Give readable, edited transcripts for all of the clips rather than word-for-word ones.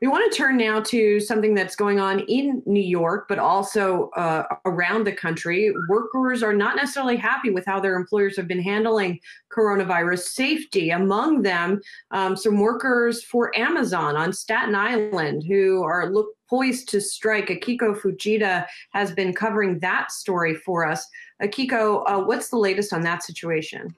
We want to turn now to something that's going on in New York, but also around the country. Workers are not necessarily happy with how their employers have been handling coronavirus safety. Among them, some workers for Amazon on Staten Island who are poised to strike. Akiko Fujita has been covering that story for us. Akiko, what's the latest on that situation?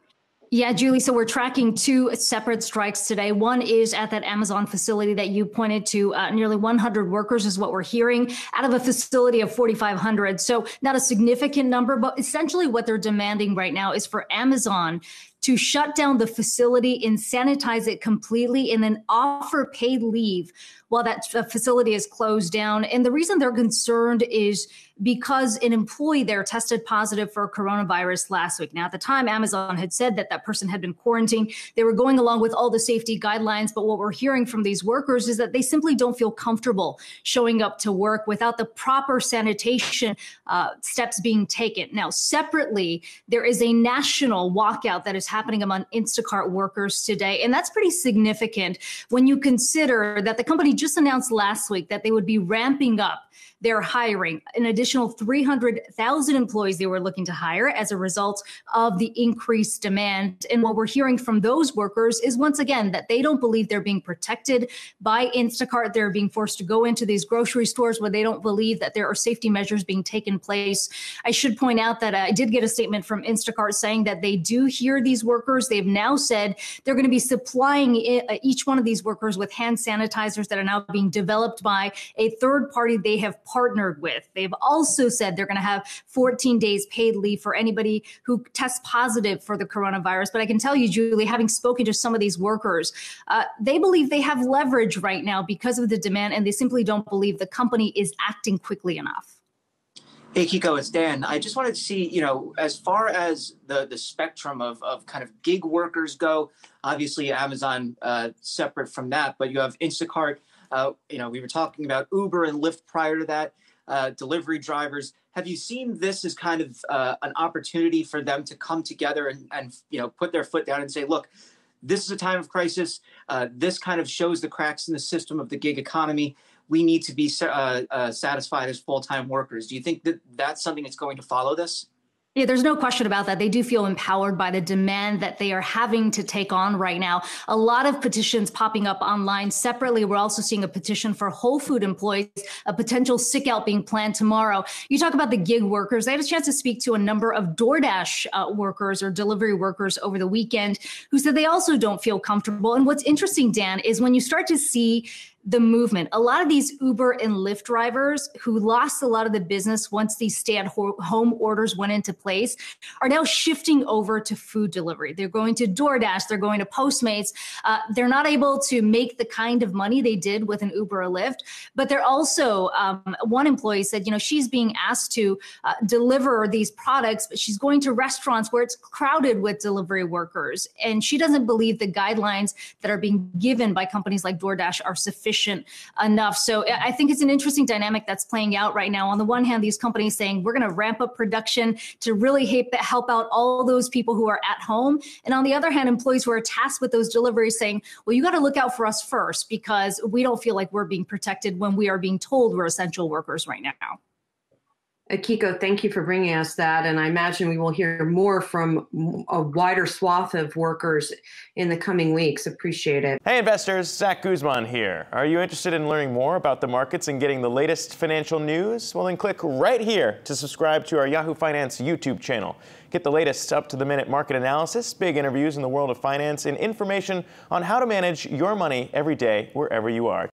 Yeah, Julie. So we're tracking two separate strikes today. One is at that Amazon facility that you pointed to. Nearly 100 workers is what we're hearing out of a facility of 4,500. So not a significant number, but essentially what they're demanding right now is for Amazon to shut down the facility and sanitize it completely and then offer paid leave while that facility is closed down. And the reason they're concerned is because an employee there tested positive for coronavirus last week. Now, at the time, Amazon had said that that person had been quarantined. They were going along with all the safety guidelines. But what we're hearing from these workers is that they simply don't feel comfortable showing up to work without the proper sanitation steps being taken. Now, separately, there is a national walkout that is happening among Instacart workers today. And that's pretty significant when you consider that the company just announced last week that they would be ramping up their hiring, an additional 300,000 employees they were looking to hire as a result of the increased demand. And what we're hearing from those workers is, once again, that they don't believe they're being protected by Instacart. They're being forced to go into these grocery stores where they don't believe that there are safety measures being taken place. I should point out that I did get a statement from Instacart saying that they do hear these workers. They've now said they're going to be supplying each one of these workers with hand sanitizers that are now being developed by a third party they have partnered with. They've also said they're going to have 14 days paid leave for anybody who tests positive for the coronavirus. But I can tell you, Julie, having spoken to some of these workers, they believe they have leverage right now because of the demand, and they simply don't believe the company is acting quickly enough. Hey, Kiko, it's Dan. I just wanted to see, as far as the spectrum of kind of gig workers go, obviously Amazon separate from that, but you have Instacart. We were talking about Uber and Lyft prior to that, delivery drivers. Have you seen this as kind of an opportunity for them to come together and put their foot down and say, look, this is a time of crisis. This kind of shows the cracks in the system of the gig economy. We need to be satisfied as full-time workers. Do you think that that's something that's going to follow this? Yeah, there's no question about that. They do feel empowered by the demand that they are having to take on right now. A lot of petitions popping up online. Separately, we're also seeing a petition for Whole Food employees, a potential sick out being planned tomorrow. You talk about the gig workers. I had a chance to speak to a number of DoorDash workers or delivery workers over the weekend who said they also don't feel comfortable. And what's interesting, Dan, is when you start to see the movement, a lot of these Uber and Lyft drivers who lost a lot of the business once these stay-at-home orders went into place are now shifting over to food delivery. They're going to DoorDash, they're going to Postmates. They're not able to make the kind of money they did with an Uber or Lyft, but they're also, one employee said, she's being asked to deliver these products, but she's going to restaurants where it's crowded with delivery workers. And she doesn't believe the guidelines that are being given by companies like DoorDash are sufficient enough. So I think it's an interesting dynamic that's playing out right now. On the one hand, these companies saying we're going to ramp up production to really help out all those people who are at home. And on the other hand, employees who are tasked with those deliveries saying, well, you got to look out for us first because we don't feel like we're being protected when we are being told we're essential workers right now. Akiko, thank you for bringing us that. And I imagine we will hear more from a wider swath of workers in the coming weeks. Appreciate it. Hey, investors, Zach Guzman here. Are you interested in learning more about the markets and getting the latest financial news? Well, then click right here to subscribe to our Yahoo Finance YouTube channel. Get the latest up-to-the-minute market analysis, big interviews in the world of finance, and information on how to manage your money every day wherever you are.